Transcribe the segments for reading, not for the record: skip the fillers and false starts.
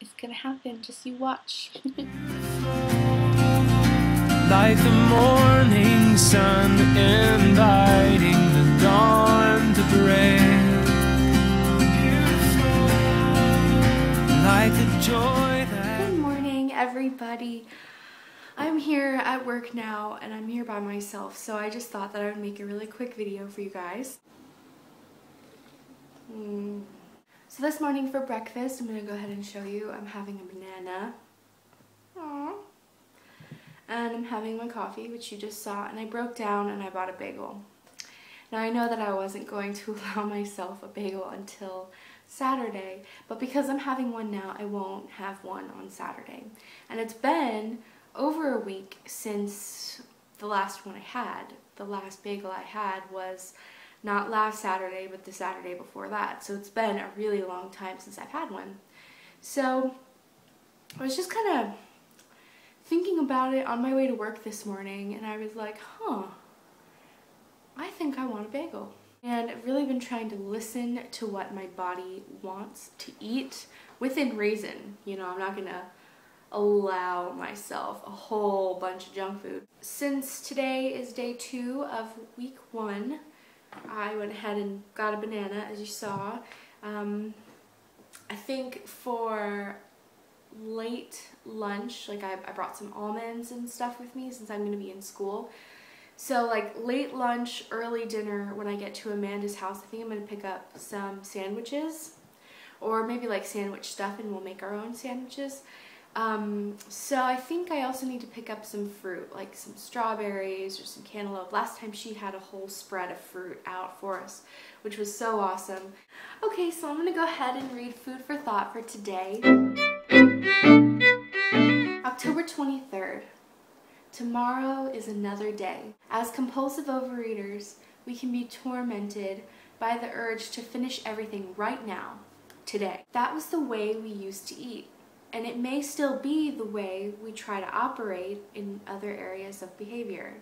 It's gonna happen, just you watch. Like the morning sun inviting the dawn to break. Beautiful, like the joy that... Good morning, everybody. I'm here at work now and I'm here by myself, so I just thought that I would make a really quick video for you guys. So this morning for breakfast, I'm gonna go ahead and show you. I'm having a banana. Aww. And I'm having my coffee, which you just saw, and I broke down and I bought a bagel. Now I know that I wasn't going to allow myself a bagel until Saturday, but because I'm having one now, I won't have one on Saturday. And it's been over a week since the last one I had. The last bagel I had was not last Saturday, but the Saturday before that. So it's been a really long time since I've had one. So I was just kind of thinking about it on my way to work this morning, and I was like, I think I want a bagel. And I've really been trying to listen to what my body wants to eat within reason. You know, I'm not gonna allow myself a whole bunch of junk food. Since today is day 2 of week 1, I went ahead and got a banana, as you saw. I think for late lunch, like I brought some almonds and stuff with me since I'm going to be in school. So like late lunch, early dinner, when I get to Amanda's house, I think I'm going to pick up some sandwiches, or maybe like sandwich stuff, and we'll make our own sandwiches. So I think I also need to pick up some fruit, like some strawberries or some cantaloupe. Last time she had a whole spread of fruit out for us, which was so awesome. Okay, so I'm going to go ahead and read food for thought for today. October 23rd. Tomorrow is another day. As compulsive overeaters, we can be tormented by the urge to finish everything right now, today. That was the way we used to eat. And it may still be the way we try to operate in other areas of behavior.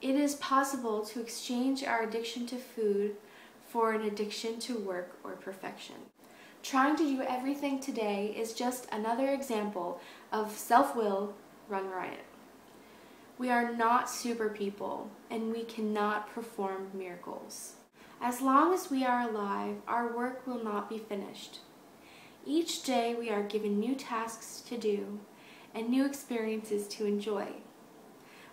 It is possible to exchange our addiction to food for an addiction to work or perfection. Trying to do everything today is just another example of self-will run riot. We are not super people, and we cannot perform miracles. As long as we are alive, our work will not be finished. Each day we are given new tasks to do and new experiences to enjoy.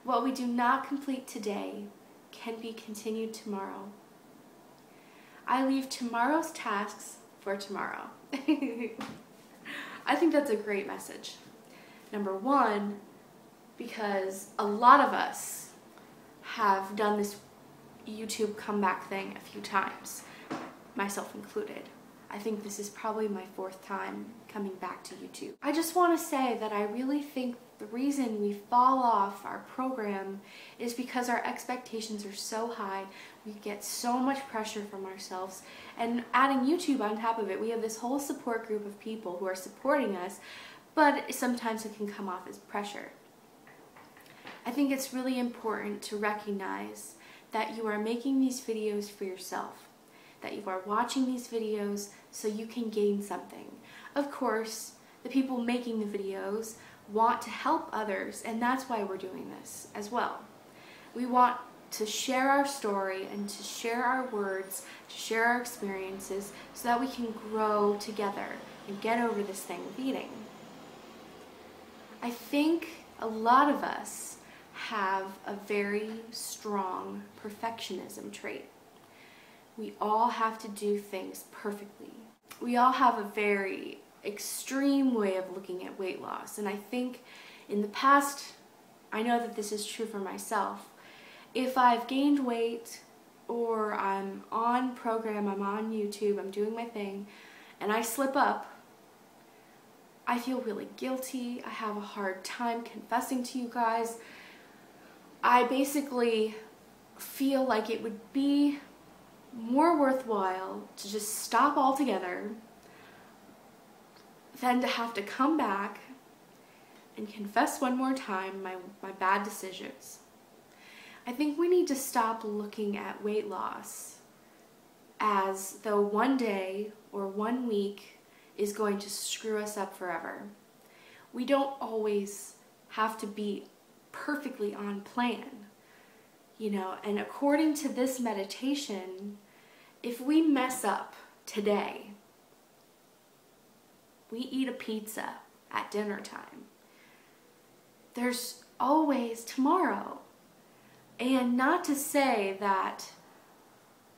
What we do not complete today can be continued tomorrow. I leave tomorrow's tasks for tomorrow. I think that's a great message. Number 1, because a lot of us have done this YouTube comeback thing a few times, myself included. I think this is probably my 4th time coming back to YouTube. I just want to say that I really think the reason we fall off our program is because our expectations are so high. We get so much pressure from ourselves, and adding YouTube on top of it, we have this whole support group of people who are supporting us, but sometimes it can come off as pressure. I think it's really important to recognize that you are making these videos for yourself, that you are watching these videos so you can gain something. Of course, the people making the videos want to help others, and that's why we're doing this as well. We want to share our story and to share our words, to share our experiences, so that we can grow together and get over this thing of eating. I think a lot of us have a very strong perfectionism trait. We all have to do things perfectly. We all have a very extreme way of looking at weight loss, and I think in the past, I know that this is true for myself. If I've gained weight, or I'm on program, I'm on YouTube, I'm doing my thing, and I slip up, I feel really guilty. I have a hard time confessing to you guys. I basically feel like it would be more worthwhile to just stop altogether than to have to come back and confess one more time my bad decisions. I think we need to stop looking at weight loss as though one day or 1 week is going to screw us up forever. We don't always have to be perfectly on plan, you know, and according to this meditation, if we mess up today, we eat a pizza at dinner time, there's always tomorrow. And not to say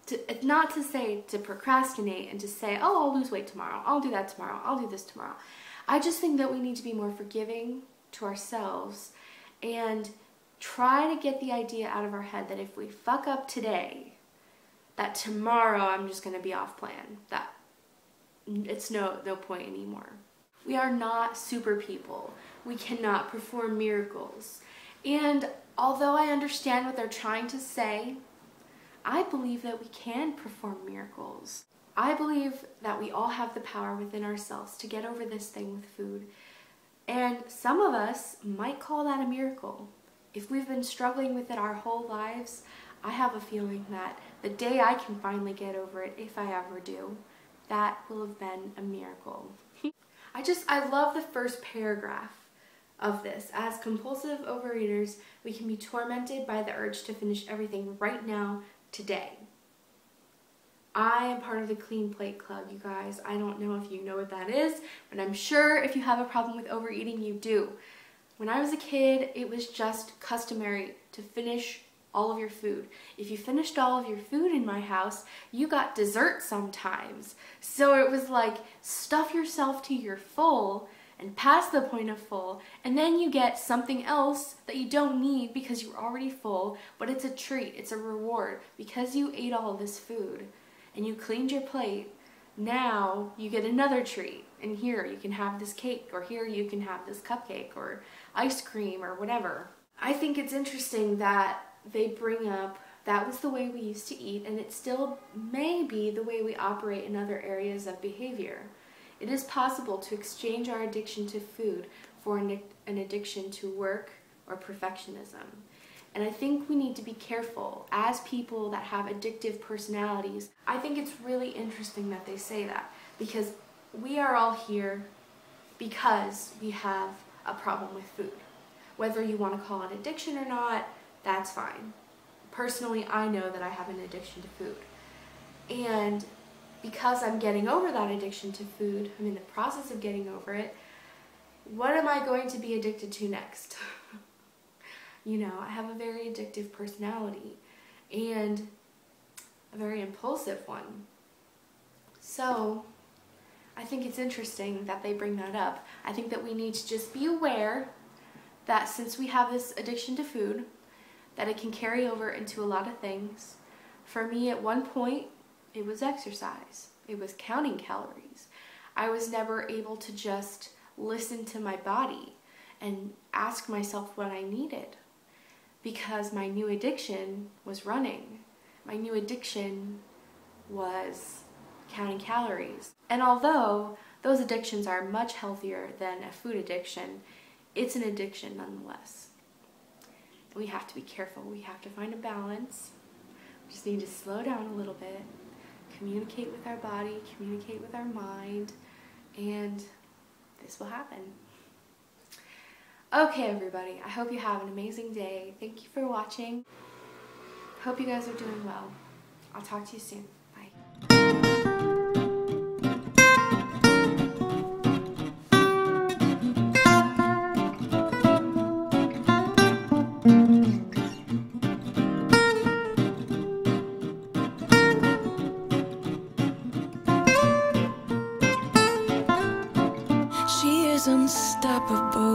to procrastinate and to say, oh, I'll lose weight tomorrow, I'll do that tomorrow, I'll do this tomorrow. I just think that we need to be more forgiving to ourselves and try to get the idea out of our head that if we fuck up today, that tomorrow I'm just going to be off plan, that it's no point anymore. We are not super people. We cannot perform miracles. And although I understand what they're trying to say, I believe that we can perform miracles. I believe that we all have the power within ourselves to get over this thing with food. And some of us might call that a miracle. If we've been struggling with it our whole lives, I have a feeling that the day I can finally get over it, if I ever do, that will have been a miracle. I love the first paragraph of this. As compulsive overeaters, we can be tormented by the urge to finish everything right now, today. I am part of the Clean Plate Club, you guys. I don't know if you know what that is, but I'm sure if you have a problem with overeating, you do. When I was a kid, it was just customary to finish all of your food. If you finished all of your food in my house, you got dessert sometimes. So it was like, stuff yourself to your full and past the point of full, and then you get something else that you don't need because you're already full, but it's a treat, it's a reward. Because you ate all this food and you cleaned your plate, now you get another treat. And here you can have this cake, or here you can have this cupcake, or ice cream, or whatever. I think it's interesting that they bring up that was the way we used to eat, and it still may be the way we operate in other areas of behavior. It is possible to exchange our addiction to food for an addiction to work or perfectionism. And I think we need to be careful as people that have addictive personalities. I think it's really interesting that they say that, because we are all here because we have a problem with food. Whether you want to call it addiction or not, that's fine. Personally, I know that I have an addiction to food. And because I'm getting over that addiction to food, I'm in the process of getting over it, what am I going to be addicted to next? You know, I have a very addictive personality and a very impulsive one. So I think it's interesting that they bring that up. I think that we need to just be aware that since we have this addiction to food, that it can carry over into a lot of things. For me, at one point, it was exercise. It was counting calories. I was never able to just listen to my body and ask myself what I needed, because my new addiction was running. My new addiction was counting calories. And although those addictions are much healthier than a food addiction, it's an addiction nonetheless. We have to be careful. We have to find a balance. We just need to slow down a little bit, communicate with our body, communicate with our mind, and this will happen. Okay, everybody, I hope you have an amazing day. Thank you for watching. Hope you guys are doing well. I'll talk to you soon. Bye. Unstoppable.